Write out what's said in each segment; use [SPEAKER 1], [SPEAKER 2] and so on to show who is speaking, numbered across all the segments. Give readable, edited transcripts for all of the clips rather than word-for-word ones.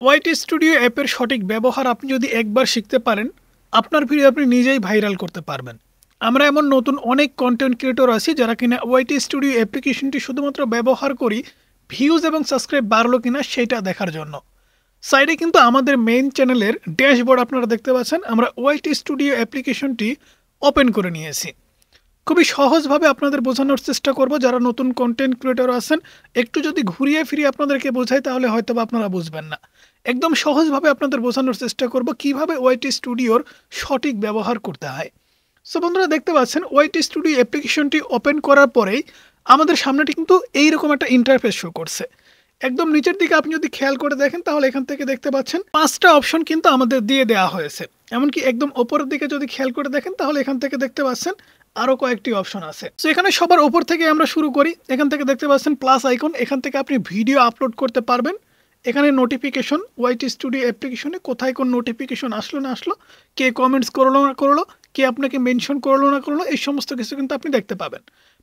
[SPEAKER 1] YT studio অ্যাপের সঠিক ব্যবহার আপনি যদি একবার শিখতে পারেন, আপনার ভিডিও আপনি নিজেই ভাইরাল করতে পারবেন। আমরা এমন নতুন অনেক কন্টেন্ট ক্রিয়েটর আছি যারা কিনা ওয়াইটি স্টুডিও অ্যাপ্লিকেশনটি শুধুমাত্র ব্যবহার করি ভিউজ এবং সাবস্ক্রাইব বাড়লো কিনা সেটা দেখার জন্য। সাইডে কিন্তু আমাদের মেইন চ্যানেলের ড্যাশবোর্ড আপনারা দেখতে পাচ্ছেন, আমরা ওয়াইটি স্টুডিও অ্যাপ্লিকেশনটি ওপেন করে নিয়েছি। খুবই সহজভাবে আপনাদের বোঝানোর চেষ্টা করব, যারা নতুন কন্টেন্ট ক্রিয়েটর আছেন একটু যদি ঘুরিয়ে ফিরিয়ে আপনাদেরকে বোঝাই তাহলে হয়তো বা আপনারা বুঝবেন না। একদম সহজভাবে আপনাদের বোঝানোর চেষ্টা করব কিভাবে ওয়াইটি স্টুডিওর সঠিক ব্যবহার করতে হয়। সো বন্ধুরা দেখতে পাচ্ছেন ওয়াইটি স্টুডিও অ্যাপ্লিকেশনটি ওপেন করার পরেই আমাদের সামনেটি কিন্তু এইরকম একটা ইন্টারফেস শো করছে। একদম নিচের দিকে আপনি যদি খেয়াল করে দেখেন তাহলে এখান থেকে দেখতে পাচ্ছেন 5টা অপশন কিন্তু আমাদের দিয়ে দেওয়া হয়েছে। এমনকি একদম ওপরের দিকে যদি খেয়াল করে দেখেন তাহলে এখান থেকে দেখতে পাচ্ছেন আরও কয়েকটি অপশন আছে। তো এখানে সবার উপর থেকে আমরা শুরু করি। এখান থেকে দেখতে পাচ্ছেন প্লাস আইকন, এখান থেকে আপনি ভিডিও আপলোড করতে পারবেন। এখানে নোটিফিকেশন, ওয়াইটি স্টুডিও অ্যাপ্লিকেশনে কোথায় কোন নোটিফিকেশন আসলো না আসলো, কে কমেন্টস করলো না করলো, কে আপনাকে মেনশন করলো না করলো, এই সমস্ত কিছু কিন্তু আপনি দেখতে পাবেন।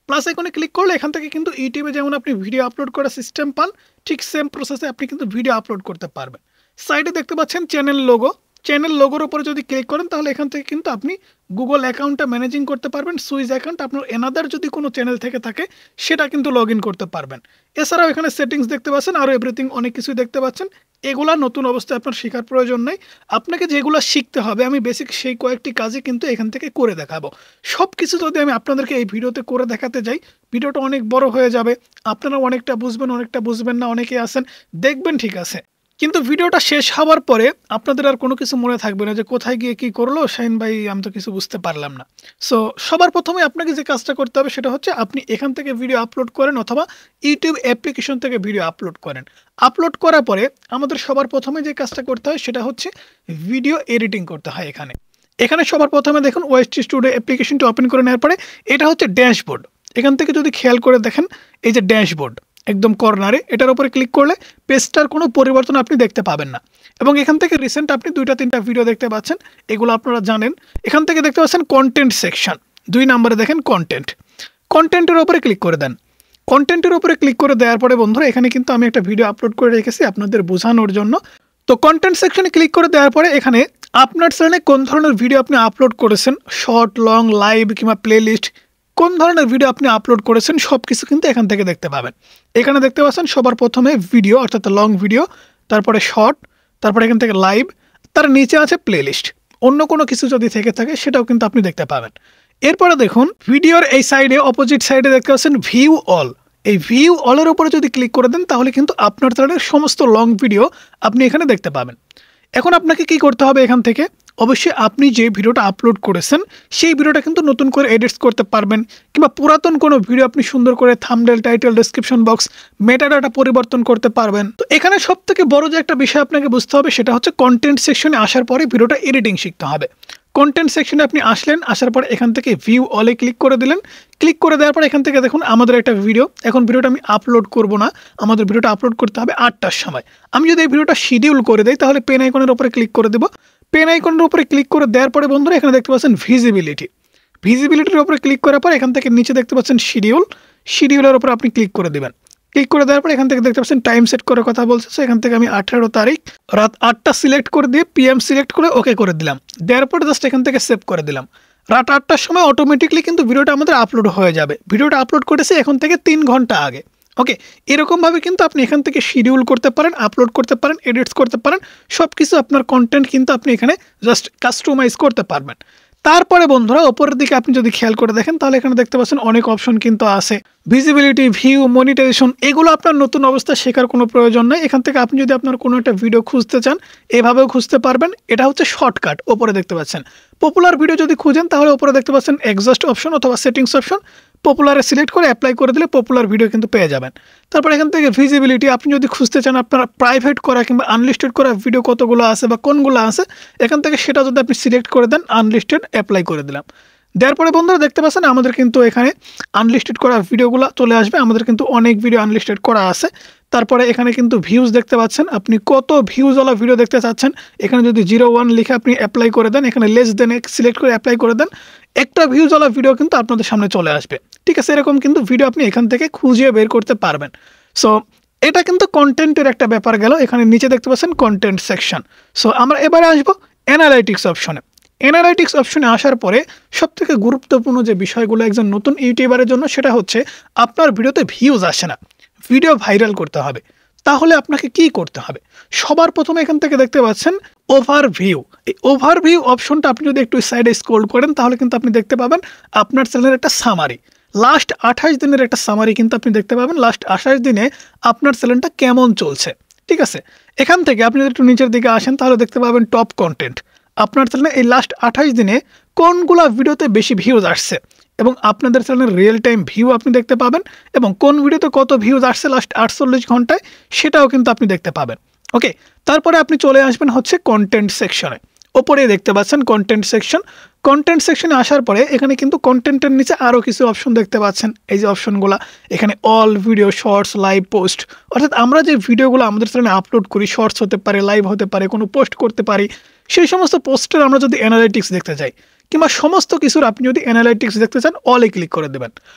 [SPEAKER 1] প্লাস আইকনে ক্লিক করলে এখান থেকে কিন্তু ইউটিউবে যেমন আপনি ভিডিও আপলোড করার সিস্টেম পান, ঠিক সেম প্রসেসে আপনি কিন্তু ভিডিও আপলোড করতে পারবেন। সাইডে দেখতে পাচ্ছেন চ্যানেল লোগো, চ্যানেল লোগোর উপরে যদি ক্লিক করেন তাহলে এখান থেকে কিন্তু আপনি গুগল অ্যাকাউন্টটা ম্যানেজিং করতে পারবেন। সুইচ অ্যাকাউন্ট আপনার এনাদার যদি কোনো চ্যানেল থেকে থাকে সেটা কিন্তু লগ ইন করতে পারবেন। এছাড়াও এখানে সেটিংস দেখতে পাচ্ছেন, আরও এভরিথিং অনেক কিছুই দেখতে পাচ্ছেন। এগুলা নতুন অবস্থায় আপনার শেখার প্রয়োজন নেই। আপনাকে যেগুলো শিখতে হবে আমি বেসিক সেই কয়েকটি কাজই কিন্তু এখান থেকে করে দেখাবো। সব কিছু যদি আমি আপনাদেরকে এই ভিডিওতে করে দেখাতে যাই ভিডিওটা অনেক বড় হয়ে যাবে। আপনারা অনেকটা বুঝবেন না, অনেকে আছেন দেখবেন ঠিক আছে, কিন্তু ভিডিওটা শেষ হওয়ার পরে আপনাদের আর কোনো কিছু মনে থাকবে না যে কোথায় গিয়ে কি করলো শাহিন ভাই, আমি তো কিছু বুঝতে পারলাম না। সো সবার প্রথমে আপনাকে যে কাজটা করতে হবে সেটা হচ্ছে আপনি এখান থেকে ভিডিও আপলোড করেন অথবা ইউটিউব অ্যাপ্লিকেশন থেকে ভিডিও আপলোড করেন। আপলোড করার পরে আমাদের সবার প্রথমে যে কাজটা করতে হয় সেটা হচ্ছে ভিডিও এডিটিং করতে হয়। এখানে এখানে সবার প্রথমে দেখুন ওয়াইটি স্টুডিও অ্যাপ্লিকেশনটি ওপেন করে নেওয়ার পরে এটা হচ্ছে ড্যাশবোর্ড। এখান থেকে যদি খেয়াল করে দেখেন এই যে ড্যাশবোর্ড একদম কর্নারে, এটার উপরে ক্লিক করলে পেজটার কোনো পরিবর্তন আপনি দেখতে পাবেন না। এবং এখান থেকে রিসেন্ট আপনি 2-3টা ভিডিও দেখতে পাচ্ছেন, এগুলো আপনারা জানেন। এখান থেকে দেখতে পাচ্ছেন কন্টেন্ট সেকশন, 2 নম্বরে দেখেন কন্টেন্ট, কন্টেন্টের উপরে ক্লিক করে দেন। কন্টেন্টের উপরে ক্লিক করে দেওয়ার পরে বন্ধুরা এখানে কিন্তু আমি একটা ভিডিও আপলোড করে রেখেছি আপনাদের বোঝানোর জন্য। তো কন্টেন্ট সেকশনে ক্লিক করে দেওয়ার পরে এখানে আপনার চ্যানেলে কোন ধরনের ভিডিও আপনি আপলোড করেছেন, শর্ট, লং, লাইভ কিংবা প্লে লিস্ট, কোন ধরনের ভিডিও আপনি আপলোড করেছেন সব কিছু কিন্তু এখান থেকে দেখতে পাবেন। এখানে দেখতে পাচ্ছেন সবার প্রথমে ভিডিও অর্থাৎ লং ভিডিও, তারপরে শর্ট, তারপরে এখান থেকে লাইভ, তার নিচে আছে প্লে লিস্ট। অন্য কোনো কিছু যদি থেকে থাকে সেটাও কিন্তু আপনি দেখতে পাবেন। এরপরে দেখুন ভিডিওর এই সাইডে অপোজিট সাইডে দেখতে পাচ্ছেন ভিউ অল। এই ভিউ অলের উপরে যদি ক্লিক করে দেন তাহলে কিন্তু আপনার চ্যানেলের সমস্ত লং ভিডিও আপনি এখানে দেখতে পাবেন। এখন আপনাকে কি করতে হবে, এখান থেকে অবশ্যই আপনি যে ভিডিওটা আপলোড করেছেন সেই ভিডিওটা কিন্তু নতুন করে এডিটস করতে পারবেন, কিংবা পুরাতন কোনো ভিডিও আপনি সুন্দর করে thumbnail, title, description box, metadata পরিবর্তন করতে পারবেন। তো এখানে সবথেকে বড় যে একটা বিষয় আপনাকে বুঝতে হবে সেটা হচ্ছে কন্টেন্ট সেকশনে আসার পরে ভিডিওটা এডিটিং শিখতে হবে। কন্টেন্ট সেকশনে আপনি আসলেন, আসার পর এখান থেকে ভিউ অলে ক্লিক করে দিলেন। ক্লিক করে দেওয়ার পর এখান থেকে দেখুন আমাদের একটা ভিডিও, এখন ভিডিওটা আমি আপলোড করব না, আমাদের ভিডিওটা আপলোড করতে হবে 8টার সময়। আমি যদি এই ভিডিওটা শিডিউল করে দিই তাহলে পেন আইকনের উপরে ক্লিক করে দেবো। পেন আইকনের উপরে ক্লিক করে দেওয়ার পরে বন্ধুরা এখানে দেখতে পাচ্ছেন ভিজিবিলিটি, ভিজিবিলিটির উপরে ক্লিক করার পর এখান থেকে নিচে দেখতে পাচ্ছেন শিডিউল, শিডিউলের উপরে আপনি ক্লিক করে দেবেন। ক্লিক করে দেওয়ার পর এখান থেকে দেখতে পাচ্ছেন টাইম সেট করার কথা বলছে, এখান থেকে আমি 18 তারিখ রাত 8টা সিলেক্ট করে দিয়ে PM সিলেক্ট করে ওকে করে দিলাম। দেওয়ার পরে জাস্ট এখান থেকে সেভ করে দিলাম। রাত 8টার সময় অটোমেটিকলি কিন্তু ভিডিওটা আমাদের আপলোড হয়ে যাবে। ভিডিওটা আপলোড করেছে এখন থেকে 3 ঘন্টা আগে। ওকে, এরকমভাবে কিন্তু আপনি এখান থেকে শিডিউল করতে পারেন, আপলোড করতে পারেন, এডিটস করতে পারেন, সব কিছু আপনার কন্টেন্ট কিন্তু আপনি এখানে জাস্ট কাস্টমাইজ করতে পারবেন। তারপরে বন্ধুরা ওপরের দিকে আপনি যদি খেয়াল করে দেখেন তাহলে এখানে দেখতে পাচ্ছেন অনেক অপশন কিন্তু আছে, ভিজিবিলিটি, ভিউ, মনিটাইজেশন, এগুলো আপনার নতুন অবস্থা শেখার কোনো প্রয়োজন নেই। এখান থেকে আপনি যদি আপনার কোনো একটা ভিডিও খুঁজতে চান এভাবেও খুঁজতে পারবেন। এটা হচ্ছে শর্টকাট, ওপরে দেখতে পাচ্ছেন। পপুলার ভিডিও যদি খুঁজেন তাহলে ওপরে দেখতে পাচ্ছেন এক্সস্ট অপশন অথবা সেটিংস অপশন, পপুলারে সিলেক্ট করে অ্যাপ্লাই করে দিলে পপুলার ভিডিও কিন্তু পেয়ে যাবেন। তারপর এখান থেকে ভিজিবিলিটি, আপনি যদি খুঁজতে চান আপনার প্রাইভেট করা কিংবা আনলিস্টেড করা ভিডিও কতগুলো আছে বা কোনগুলো আছে, এখান থেকে সেটা যদি আপনি সিলেক্ট করে দেন আনলিস্টেড অ্যাপ্লাই করে দিলাম। দেওয়ার পরে বন্ধুরা দেখতে পাচ্ছেন আমাদের কিন্তু এখানে আনলিস্টেড করা ভিডিওগুলো চলে আসবে। আমাদের কিন্তু অনেক ভিডিও আনলিস্টেড করা আছে। তারপরে এখানে কিন্তু ভিউজ দেখতে পাচ্ছেন, আপনি কত ভিউজওয়ালা ভিডিও দেখতে চাচ্ছেন। এখানে যদি 01 লিখে আপনি অ্যাপ্লাই করে দেন, এখানে লেস দেন সিলেক্ট করে অ্যাপ্লাই করে দেন, একটা ভিউজওয়ালা ভিডিও কিন্তু আপনাদের সামনে চলে আসবে। ঠিক আছে, এরকম কিন্তু ভিডিও আপনি এখান থেকে খুঁজে বের করতে পারবেন। সো এটা কিন্তু কন্টেন্টের একটা ব্যাপার গেল। এখানে নিচে দেখতে পাচ্ছেন কন্টেন্ট সেকশন। সো আমরা এবারে আসবো অ্যানালাইটিক্স অপশনে। অ্যানালাইটিক্স অপশনে আসার পরে সবথেকে গুরুত্বপূর্ণ যে বিষয়গুলো একজন নতুন ইউটিউবারের জন্য, সেটা হচ্ছে আপনার ভিডিওতে ভিউজ আসে না, ভিডিও ভাইরাল করতে হবে। তাহলে আপনাকে কি করতে হবে? সবার প্রথমে এখান থেকে দেখতে পাচ্ছেন ওভারভিউ। এই ওভারভিউ অপশনটা আপনি যদি একটু সাইডে স্ক্রল করেন তাহলে কিন্তু আপনি দেখতে পাবেন আপনার চ্যানেলের একটা সামারি, লাস্ট 28 দিনের একটা সামারি কিন্তু আপনি দেখতে পাবেন। লাস্ট 28 দিনে আপনার চ্যানেলটা কেমন চলছে, ঠিক আছে? এখান থেকে আপনি যদি একটু নিচের দিকে আসেন তাহলে দেখতে পাবেন টপ কন্টেন্ট। আপনার চ্যানেলে এই লাস্ট 28 দিনে কোনগুলা ভিডিওতে বেশি ভিউজ আসছে এবং আপনাদের চ্যানেলের রিয়েল টাইম ভিউ আপনি দেখতে পাবেন, এবং কোন ভিডিওতে কত ভিউজ আসছে লাস্ট 48 ঘন্টায় সেটাও কিন্তু আপনি দেখতে পাবেন। ওকে, তারপরে আপনি চলে আসবেন হচ্ছে কন্টেন্ট সেকশনে। ওপরে দেখতে পাচ্ছেন কন্টেন্ট সেকশন। কন্টেন্ট সেকশনে আসার পরে এখানে কিন্তু কন্টেন্টের নিচে আরও কিছু অপশন দেখতে পাচ্ছেন। এই যে অপশনগুলো, এখানে all video, shorts, live, post, অর্থাৎ আমরা যে ভিডিওগুলো আমাদের চ্যানেলে আপলোড করি, শর্টস হতে পারে, লাইভ হতে পারে, কোনো পোস্ট করতে পারি, সেই সমস্ত পোস্টের আমরা যদি অ্যানালাইটিক্স দেখতে চাই কিংবা সমস্ত কিছুর আপনি যদি অ্যানালাইটিক্স দেখতে চান, অলে ক্লিক করে দেবেন।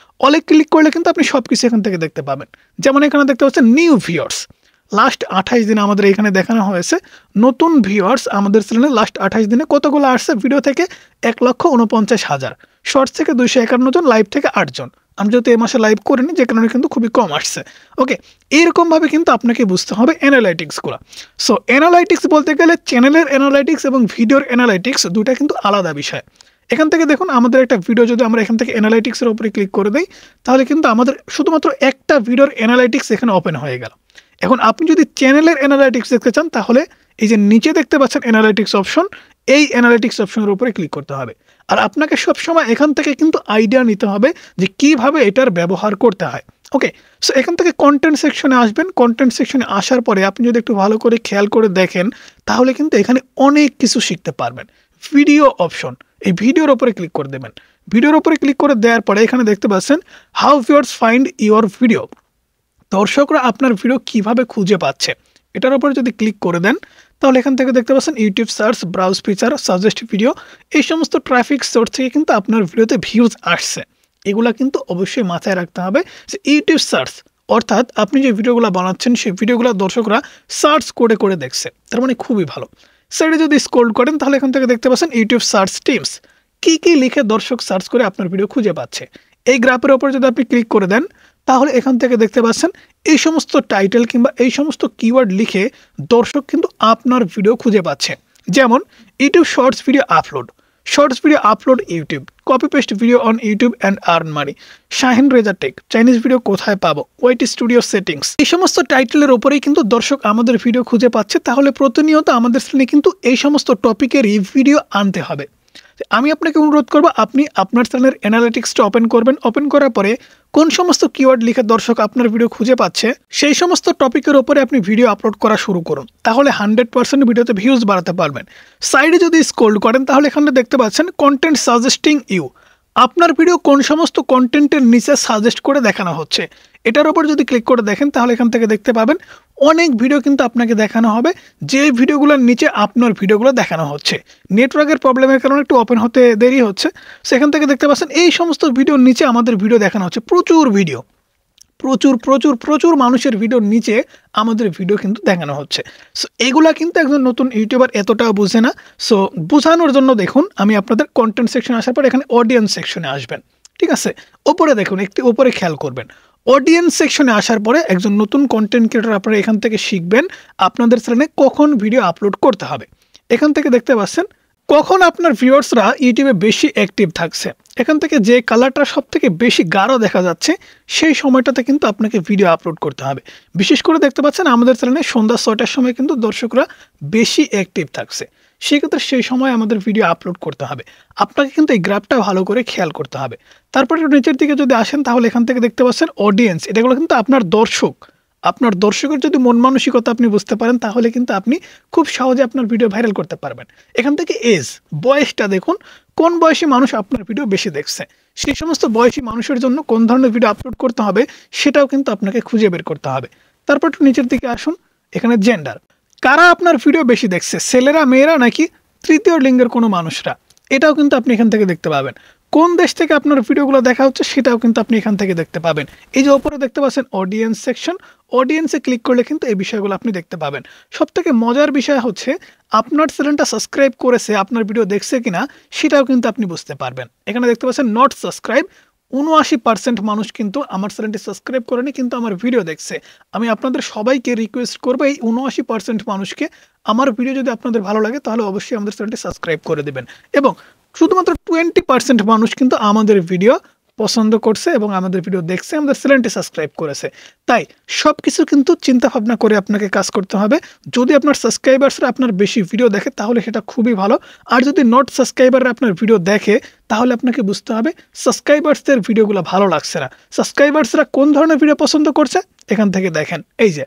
[SPEAKER 1] অলে ক্লিক করলে কিন্তু আপনি সব কিছু এখান থেকে দেখতে পাবেন। যেমন এখানে দেখতে পাচ্ছেন নিউ ভিউয়ার্স। লাস্ট 28 দিনে আমাদের এখানে দেখানো হয়েছে নতুন ভিউয়ার্স আমাদের চ্যানেলে লাস্ট 28 দিনে কতগুলো আসছে। ভিডিও থেকে 1,49,000, শর্টস থেকে 251 জন, লাইভ থেকে 8 জন। আমি যেহেতু এই মাসে লাইভ করিনি যে কারণে কিন্তু খুবই কম আসছে। ওকে, এইরকমভাবে কিন্তু আপনাকে বুঝতে হবে অ্যানালাইটিক্সগুলো। সো অ্যানালাইটিক্স বলতে গেলে চ্যানেলের অ্যানালাইটিক্স এবং ভিডিওর অ্যানালাইটিক্স দুটা কিন্তু আলাদা বিষয়। এখান থেকে দেখুন আমাদের একটা ভিডিও যদি আমরা এখান থেকে অ্যানালাইটিক্সের উপরে ক্লিক করে দিই তাহলে কিন্তু আমাদের শুধুমাত্র একটা ভিডিওর অ্যানালাইটিক্স এখানে ওপেন হয়ে গেল। এখন আপনি যদি চ্যানেলের অ্যানালাইটিক্স দেখতে চান তাহলে এই যে নিচে দেখতে পাচ্ছেন অ্যানালাইটিক্স অপশন, এই অ্যানালাইটিক্স অপশনের উপরে ক্লিক করতে হবে। আর আপনাকে সবসময় এখান থেকে কিন্তু আইডিয়া নিতে হবে যে কিভাবে এটার ব্যবহার করতে হয়। ওকে, সো এখান থেকে কন্টেন্ট সেকশনে আসবেন। কন্টেন্ট সেকশনে আসার পরে আপনি যদি একটু ভালো করে খেয়াল করে দেখেন তাহলে কিন্তু এখানে অনেক কিছু শিখতে পারবেন। ভিডিও অপশন, এই ভিডিওর উপরে ক্লিক করে দেবেন। ভিডিওর উপরে ক্লিক করে দেওয়ার পরে এখানে দেখতে পাচ্ছেন how viewers find your video, দর্শকরা আপনার ভিডিও কিভাবে খুঁজে পাচ্ছে। এটার উপরে যদি ক্লিক করে দেন তাহলে এখান থেকে দেখতে পাচ্ছেন YouTube search, browse feature, suggest video, এই সমস্ত ট্রাফিক সোর্স থেকে কিন্তু আপনার ভিডিওতে ভিউজ আসছে। এগুলা কিন্তু অবশ্যই মাথায় রাখতে হবে যে ইউটিউব সার্চ, অর্থাৎ আপনি যে ভিডিওগুলো বানাচ্ছেন সেই ভিডিওগুলো দর্শকরা সার্চ করে করে দেখছে, তার মানে খুবই ভালো। সাইডে যদি স্ক্রল করেন তাহলে এখান থেকে দেখতে পাচ্ছেন ইউটিউব সার্চ টিপস, কি কি লিখে দর্শক সার্চ করে আপনার ভিডিও খুঁজে পাচ্ছে। এই গ্রাফের ওপর যদি আপনি ক্লিক করে দেন তাহলে এখান থেকে দেখতে পাচ্ছেন এই সমস্ত টাইটেল কিংবা এই সমস্ত কিওয়ার্ড লিখে দর্শক কিন্তু আপনার ভিডিও খুঁজে পাচ্ছে। যেমন YouTube shorts video upload, shorts video upload YouTube, copy paste video on YouTube and earn money, Shahin Reza tech, Chinese video কোথায় পাবো, ওয়াইটি স্টুডিও সেটিংস, এই সমস্ত টাইটেলের ওপরেই কিন্তু দর্শক আমাদের ভিডিও খুঁজে পাচ্ছে। তাহলে প্রতিনিয়ত আমাদের চ্যানেলে কিন্তু এই সমস্ত টপিকেরই ভিডিও আনতে হবে। আমি আপনাকে অনুরোধ করব আপনি আপনার চ্যানেলের অ্যানালিটিক্সটা ওপেন করবেন। ওপেন করার পরে কোন সমস্ত কিওয়ার্ড লিখে দর্শক আপনার ভিডিও খুঁজে পাচ্ছে সেই সমস্ত টপিকের উপরে আপনি ভিডিও আপলোড করা শুরু করুন। তাহলে 100% ভিডিওতে ভিউজ বাড়াতে পারবেন। সাইডে যদি স্ক্রল করেন তাহলে এখানে দেখতে পাচ্ছেন কন্টেন্ট সাজেস্টিং ইউ, আপনার ভিডিও কোন সমস্ত কন্টেন্টের নিচে সাজেস্ট করে দেখানো হচ্ছে। এটার উপর যদি ক্লিক করে দেখেন তাহলে এখান থেকে দেখতে পাবেন অনেক ভিডিও কিন্তু আপনাকে দেখানো হবে যে ভিডিওগুলোর নিচে আপনার ভিডিওগুলো দেখানো হচ্ছে। নেটওয়ার্কের প্রবলেমের কারণে একটু ওপেন হতে দেরি হচ্ছে। সেখান থেকে দেখতে পাচ্ছেন এই সমস্ত ভিডিওর নিচে আমাদের ভিডিও দেখানো হচ্ছে, প্রচুর ভিডিও, প্রচুর প্রচুর প্রচুর মানুষের ভিডিওর নিচে আমাদের ভিডিও কিন্তু দেখানো হচ্ছে। সো এগুলা কিন্তু একজন নতুন ইউটিউবার এতটাও বুঝে না। সো বোঝানোর জন্য দেখুন আমি আপনাদের কন্টেন্ট সেকশনে আসার পর এখানে অডিয়েন্স সেকশনে আসবেন, ঠিক আছে? ওপরে দেখুন, একটু ওপরে খেয়াল করবেন। অডিয়েন্স সেকশনে আসার পরে একজন নতুন কন্টেন্ট ক্রিয়েটর আপনারা এখান থেকে শিখবেন আপনাদের চ্যানেলে কখন ভিডিও আপলোড করতে হবে। এখান থেকে দেখতে পাচ্ছেন কখন আপনার ভিউয়ার্সরা ইউটিউবে বেশি অ্যাক্টিভ থাকছে। এখান থেকে যে কালারটা সব থেকে বেশি গাঢ় দেখা যাচ্ছে সেই সময়টাতে কিন্তু আপনাকে ভিডিও আপলোড করতে হবে। বিশেষ করে দেখতে পাচ্ছেন আমাদের চ্যানেলে সন্ধ্যা 6টার সময় কিন্তু দর্শকরা বেশি অ্যাক্টিভ থাকছে, সেক্ষেত্রে সেই সময় আমাদের ভিডিও আপলোড করতে হবে। আপনাকে কিন্তু এই গ্রাফটা ভালো করে খেয়াল করতে হবে। তারপরে নিচের দিকে যদি আসেন তাহলে এখান থেকে দেখতে পাচ্ছেন অডিয়েন্স, এটাগুলো কিন্তু আপনার দর্শক। আপনার দর্শকের যদি মন মানসিকতা আপনি বুঝতে পারেন তাহলে কিন্তু আপনি খুব সহজে আপনার ভিডিও ভাইরাল করতে পারবেন। এখান থেকে এজ, বয়সটা দেখুন, কোন বয়সী মানুষ আপনার ভিডিও বেশি দেখছে, সেই সমস্ত বয়সী মানুষের জন্য কোন ধরনের ভিডিও আপলোড করতে হবে সেটাও কিন্তু আপনাকে খুঁজে বের করতে হবে। তারপর একটু নিচের দিকে আসুন, এখানে জেন্ডার, কারা আপনার ভিডিও বেশি দেখছে, ছেলেরা, মেয়েরা নাকি তৃতীয় লিঙ্গের কোনো মানুষরা, এটাও কিন্তু আপনি এখান থেকে দেখতে পাবেন। কোন দেশ থেকে আপনার ভিডিওগুলো দেখা হচ্ছে সেটাও কিন্তু আপনি এখান থেকে দেখতে পাবেন। এই যে উপরে দেখতে পাচ্ছেন অডিয়েন্স সেকশন, অডিয়েন্সে ক্লিক করলে কিন্তু এই বিষয়গুলো আপনি দেখতে পাবেন। সবথেকে মজার বিষয় হচ্ছে আপনার চ্যানেলটা সাবস্ক্রাইব করেছে, আপনার ভিডিও দেখছে কিনা সেটাও কিন্তু আপনি বুঝতে পারবেন। এখানে দেখতে পাচ্ছেন নট সাবস্ক্রাইব, ৭৯% মানুষ কিন্তু আমার চ্যানেলটি সাবস্ক্রাইব করেনি কিন্তু আমার ভিডিও দেখছে। আমি আপনাদের সবাইকে রিকোয়েস্ট করবো এই ৭৯% মানুষকে, আমার ভিডিও যদি আপনাদের ভালো লাগে তাহলে অবশ্যই আমাদের চ্যানেলটি সাবস্ক্রাইব করে দেবেন। এবং শুধুমাত্র 20% মানুষ কিন্তু আমাদের ভিডিও পছন্দ করছে এবং আমাদের ভিডিও দেখছে, আমাদের চ্যানেলটি সাবস্ক্রাইব করেছে। তাই সবকিছু কিন্তু চিন্তা ভাবনা করে আপনাকে কাজ করতে হবে। যদি আপনার সাবস্ক্রাইবার্সরা আপনার বেশি ভিডিও দেখে তাহলে সেটা খুবই ভালো, আর যদি নট সাবস্ক্রাইবাররা আপনার ভিডিও দেখে তাহলে আপনাকে বুঝতে হবে সাবস্ক্রাইবার্সদের ভিডিওগুলো ভালো লাগছে না। সাবস্ক্রাইবার্সরা কোন ধরনের ভিডিও পছন্দ করছে এখান থেকে দেখেন। এই যে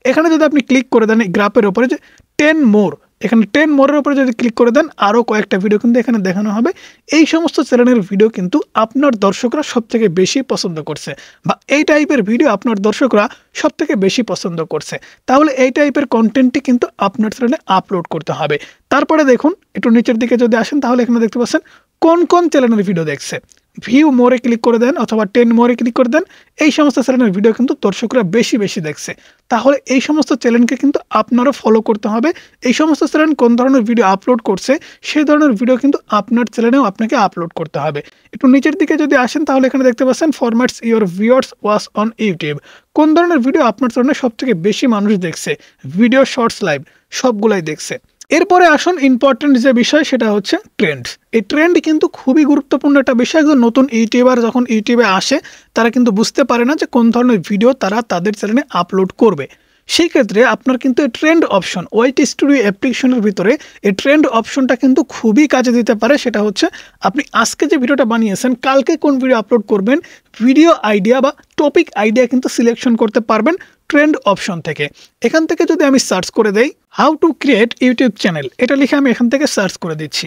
[SPEAKER 1] এখানে যদি আপনি ক্লিক করে দেন এই গ্রাফের উপরে যে 10 মোর, এখানে 10 মোরের উপরে যদি ক্লিক করে দেন আরও কয়েকটা ভিডিও কিন্তু এখানে দেখানো হবে। এই সমস্ত চ্যানেলের ভিডিও কিন্তু আপনার দর্শকরা সবথেকে বেশি পছন্দ করছে, বা এই টাইপের ভিডিও আপনার দর্শকরা সবথেকে বেশি পছন্দ করছে। তাহলে এই টাইপের কন্টেন্টটি কিন্তু আপনার চ্যানেলে আপলোড করতে হবে। তারপরে দেখুন একটু নিচের দিকে যদি আসেন তাহলে এখানে দেখতে পাচ্ছেন কোন কোন চ্যানেলের ভিডিও দেখছে। ভিউ মোরে ক্লিক করে দেন অথবা 10 মোরে ক্লিক করে দেন, এই সমস্ত চ্যানেলের ভিডিও কিন্তু দর্শকরা বেশি বেশি দেখছে। তাহলে এই সমস্ত চ্যানেলকে কিন্তু আপনারও ফলো করতে হবে। এই সমস্ত চ্যানেল কোন ধরনের ভিডিও আপলোড করছে সেই ধরনের ভিডিও কিন্তু আপনার চ্যানেলেও আপনাকে আপলোড করতে হবে। একটু নিচের দিকে যদি আসেন তাহলে এখানে দেখতে পাচ্ছেন formats your viewers watch on YouTube, কোন ধরনের ভিডিও আপনার চ্যানেলে সবথেকে বেশি মানুষ দেখছে, ভিডিও, শর্টস, লাইভ সবগুলাই দেখছে। এরপরে আসুন ইম্পর্টেন্ট যে বিষয় সেটা হচ্ছে ট্রেন্ড। এই ট্রেন্ড কিন্তু খুবই গুরুত্বপূর্ণ একটা বিষয়। একজন নতুন ইউটিউবার যখন ইউটিউবে আসে তারা কিন্তু বুঝতে পারে না যে কোন ধরনের ভিডিও তারা তাদের চ্যানেলে আপলোড করবে। সেই ক্ষেত্রে আপনার কিন্তু এই ট্রেন্ড অপশন ওয়াইটি স্টুডিও অ্যাপ্লিকেশনের ভিতরে এই ট্রেন্ড অপশনটা কিন্তু খুবই কাজে দিতে পারে। সেটা হচ্ছে আপনি আজকে যে ভিডিওটা বানিয়েছেন কালকে কোন ভিডিও আপলোড করবেন, ভিডিও আইডিয়া বা টপিক আইডিয়া কিন্তু সিলেকশন করতে পারবেন ট্রেন্ড অপশন থেকে। এখান থেকে যদি আমি সার্চ করে দেই how to create YouTube channel, এটা লিখে আমি এখান থেকে সার্চ করে দিচ্ছি।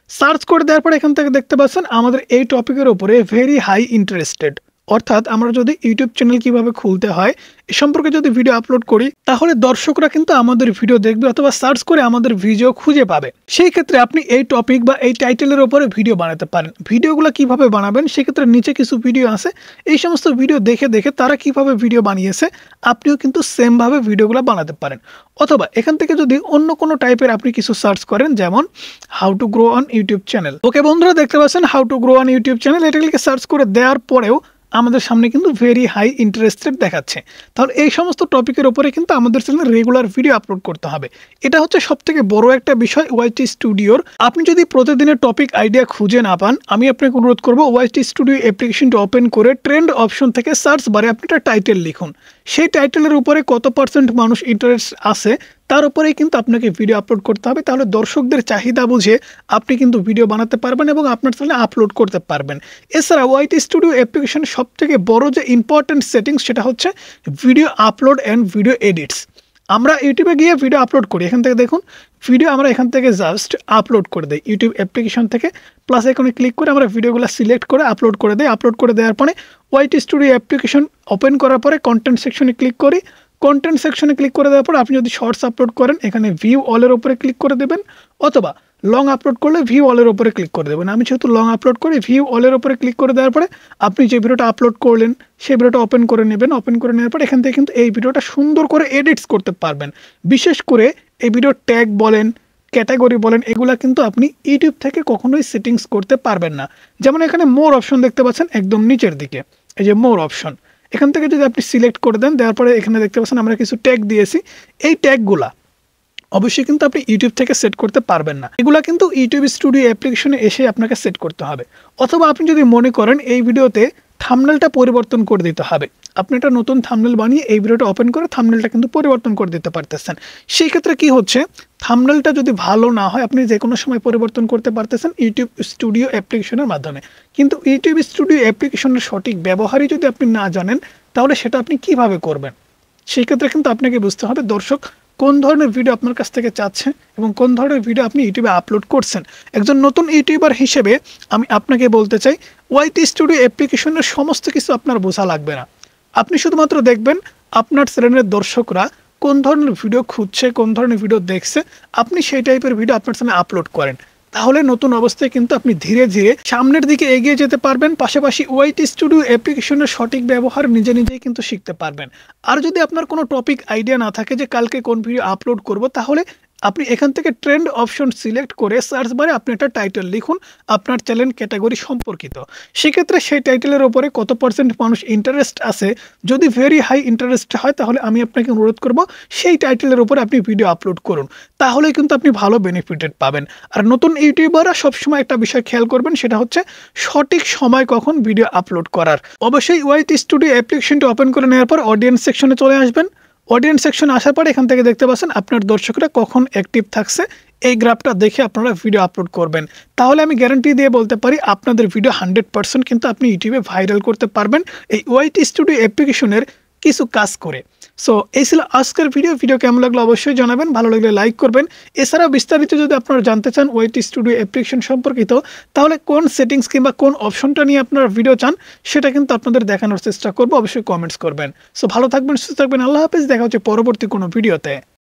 [SPEAKER 1] সার্চ করে দেওয়ার পরে এখান থেকে দেখতে পাচ্ছেন আমাদের এই টপিকের উপরে ভেরি হাই ইন্টারেস্টেড, অর্থাৎ আমরা যদি ইউটিউব চ্যানেল কিভাবে খুলতে হয় এ সম্পর্কে যদি ভিডিও আপলোড করি তাহলে দর্শকরা কিন্তু আমাদের ভিডিও দেখবে অথবা সার্চ করে আমাদের ভিডিও খুঁজে পাবে। সেই ক্ষেত্রে আপনি এই টপিক বা এই টাইটেলের উপরে ভিডিও বানাতে পারেন। ভিডিওগুলো কিভাবে বানাবেন সেক্ষেত্রে নিচে কিছু ভিডিও আছে, এই সমস্ত ভিডিও দেখে দেখে তারা কিভাবে ভিডিও বানিয়েছে আপনিও কিন্তু সেমভাবে ভিডিওগুলো বানাতে পারেন। অথবা এখান থেকে যদি অন্য কোনো টাইপের আপনি কিছু সার্চ করেন যেমন how to grow on YouTube channel. Okay বন্ধুরা, দেখতে পাচ্ছেন how to grow on YouTube channel, এটাকে সার্চ করে দেওয়ার পরেও আমাদের সামনে কিন্তু ভেরি হাই ইন্টারেস্টেড দেখাচ্ছে। তাহলে এই সমস্ত টপিকের উপরে কিন্তু আমাদের চ্যানেলে রেগুলার ভিডিও আপলোড করতে হবে। এটা হচ্ছে সবথেকে বড় একটা বিষয় ওয়াইটি স্টুডিওর। আপনি যদি প্রতিদিনের টপিক আইডিয়া খুঁজে না পান আমি আপনাকে অনুরোধ করব ওয়াইটি স্টুডিও অ্যাপ্লিকেশনটি ওপেন করে ট্রেন্ড অপশন থেকে সার্চ বারে আপনি একটা টাইটেল লিখুন। সেই টাইটেলের উপরে কত পার্সেন্ট মানুষ ইন্টারেস্ট আছে তার উপরেই কিন্তু আপনাকে ভিডিও আপলোড করতে হবে। তাহলে দর্শকদের চাহিদা বুঝে আপনি কিন্তু ভিডিও বানাতে পারবেন এবং আপনার চ্যানেলে আপলোড করতে পারবেন। এছাড়া ওয়াইটি স্টুডিও অ্যাপ্লিকেশনের সবথেকে বড় যে ইম্পর্টেন্ট সেটিংস সেটা হচ্ছে video upload and video edits. আমরা ইউটিউবে গিয়ে ভিডিও আপলোড করি, এখান থেকে দেখুন ভিডিও আমরা এখান থেকে জাস্ট আপলোড করে দিই ইউটিউব অ্যাপ্লিকেশন থেকে, প্লাস এখানে ক্লিক করে আমরা ভিডিওগুলো সিলেক্ট করে আপলোড করে দিই। আপলোড করে দেওয়ার পরে ওয়াইটি স্টুডিও অ্যাপ্লিকেশন ওপেন করার পরে কন্টেন্ট সেকশনে ক্লিক করি। কন্টেন্ট সেকশনে ক্লিক করে দেওয়ার পর আপনি যদি শর্টস আপলোড করেন এখানে ভিউ অলের উপরে ক্লিক করে দেবেন, অথবা লং আপলোড করলে ভিউ অলের উপরে ক্লিক করে দেবেন। আমি যেহেতু লং আপলোড করি ভিউ অলের উপরে ক্লিক করে দেওয়ার পরে আপনি যে ভিডিওটা আপলোড করলেন সেই ভিডিওটা ওপেন করে নেবেন। ওপেন করে নেওয়ার পর এখান থেকে কিন্তু এই ভিডিওটা সুন্দর করে এডিটস করতে পারবেন। বিশেষ করে এই ভিডিও ট্যাগ বলেন, ক্যাটাগরি বলেন, এগুলা কিন্তু আপনি ইউটিউব থেকে কখনোই সেটিংস করতে পারবেন না। যেমন এখানে মোর অপশন দেখতে পাচ্ছেন একদম নিচের দিকে, এই যে মোর অপশন, এখান থেকে যদি আপনি সিলেক্ট করে দেন দেওয়ার পরে এখানে দেখতে পাচ্ছেন আমরা কিছু ট্যাগ দিয়েছি। এই ট্যাগগুলা অবশ্যই কিন্তু আপনি ইউটিউব থেকে সেট করতে পারবেন না, এগুলা কিন্তু ইউটিউব স্টুডিও অ্যাপ্লিকেশনে এসে আপনাকে সেট করতে হবে। অথবা আপনি যদি মনে করেন এই ভিডিওতে থাম্বনেলটা পরিবর্তন করে দিতে হবে, আপনি একটা নতুন থাম্বনেল বানিয়ে এই ভিডিওটা ওপেন করে থাম্বনেলটা কিন্তু পরিবর্তন করে দিতে পারতেছেন। সেই ক্ষেত্রে কি হচ্ছে, থাম্বনেলটা যদি ভালো না হয় আপনি যে কোনো সময় পরিবর্তন করতে পারতেছেন ইউটিউব স্টুডিও অ্যাপ্লিকেশনের মাধ্যমে। কিন্তু ইউটিউব স্টুডিও অ্যাপ্লিকেশনের সঠিক ব্যবহারই যদি আপনি না জানেন তাহলে সেটা আপনি কিভাবে করবেন। সেই ক্ষেত্রে কিন্তু আপনাকে বুঝতে হবে দর্শক কোন ধরনের ভিডিও আপনার কাছ থেকে চাচ্ছে এবং কোন ধরনের ভিডিও আপনি ইউটিউবে আপলোড করছেন। একজন নতুন ইউটিউবার হিসেবে আমি আপনাকে বলতে চাই ওয়াইটি স্টুডিও অ্যাপ্লিকেশনের সমস্ত কিছু আপনার বোঝা লাগবে না। আপনি শুধুমাত্র দেখবেন আপনার চ্যানেলের দর্শকরা কোন ধরনের ভিডিও খুঁজছে, কোন ধরনের ভিডিও দেখছে, আপনি সেই টাইপের ভিডিও আপনার চ্যানেলে আপলোড করেন। তাহলে নতুন অবস্থায় কিন্তু আপনি ধীরে ধীরে সামনের দিকে এগিয়ে যেতে পারবেন, পাশাপাশি ওয়াইটি স্টুডিও অ্যাপ্লিকেশনের সঠিক ব্যবহার নিজে নিজেই কিন্তু শিখতে পারবেন। আর যদি আপনার কোনো টপিক আইডিয়া না থাকে যে কালকে কোন ভিডিও আপলোড করব, তাহলে আপনি এখান থেকে ট্রেন্ড অপশন সিলেক্ট করে সার্চ বারে আপনি একটা টাইটেল লিখুন আপনার চ্যানেল ক্যাটাগরি সম্পর্কিত। সেক্ষেত্রে সেই টাইটেলের ওপরে কত পার্সেন্ট মানুষ ইন্টারেস্ট আছে, যদি ভেরি হাই ইন্টারেস্ট হয় তাহলে আমি আপনাকে অনুরোধ করব সেই টাইটেলের উপরে আপনি ভিডিও আপলোড করুন, তাহলে কিন্তু আপনি ভালো বেনিফিটেড পাবেন। আর নতুন ইউটিউবাররা সবসময় একটা বিষয় খেয়াল করবেন, সেটা হচ্ছে সঠিক সময় কখন ভিডিও আপলোড করার। অবশ্যই ওয়াইটি স্টুডিও অ্যাপ্লিকেশনটি ওপেন করে নেওয়ার পর অডিয়েন্স সেকশনে চলে আসবেন। অডিয়েন্স সেকশনে আসার পর এখান থেকে দেখতে পাচ্ছেন আপনার দর্শকরা কখন অ্যাক্টিভ থাকছে, এই গ্রাফটা দেখে আপনারা ভিডিও আপলোড করবেন। তাহলে আমি গ্যারান্টি দিয়ে বলতে পারি আপনাদের ভিডিও 100% কিন্তু আপনি ইউটিউবে ভাইরাল করতে পারবেন এই ওয়াইটি স্টুডিও অ্যাপ্লিকেশনের কিছু কাজ করে। সো এই ছিল আজকের ভিডিও কেমন লাগলো অবশ্যই জানাবেন, ভালো লাগলে লাইক করবেন। এছাড়াও বিস্তারিত যদি আপনারা জানতে চান ওয়াইটি স্টুডিও অ্যাপ্লিকেশন সম্পর্কিত, তাহলে কোন সেটিংস কিংবা কোন অপশনটা নিয়ে আপনারা ভিডিও চান সেটা কিন্তু আপনাদের দেখানোর চেষ্টা করবো, অবশ্যই কমেন্টস করবেন। সো ভালো থাকবেন, সুস্থ থাকবেন, আল্লাহ হাফেজ, দেখা হচ্ছে পরবর্তী কোনো ভিডিওতে।